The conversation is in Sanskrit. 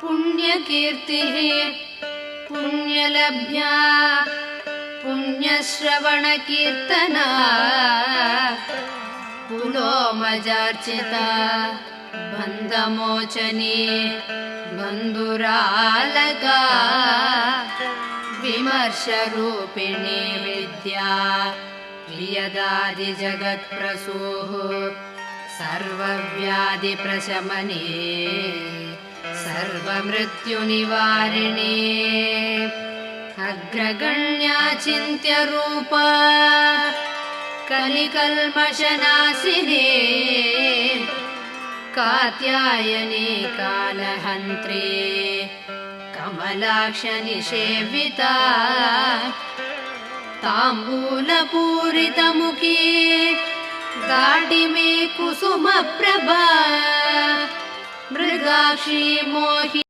पुण्यकीर्तिः पुण्यलभ्या पुण्यश्रवणकीर्तना पुलोमजार्चिता बन्धमोचनी बन्धुरालका विमर्शरूपिणी विद्या प्रियदादिजगत्प्रसूः सर्वव्याधिप्रशमने सर्वमृत्युनिवारिणे अग्रगण्या चिन्त्यरूपा कलिकल्मषनाशिने कात्यायनी कालहन्त्री कमलाक्षनिषेविता ताम्बूलपूरितमुखी दाटिमे कुसुमप्रभा मृगाक्षी मोहि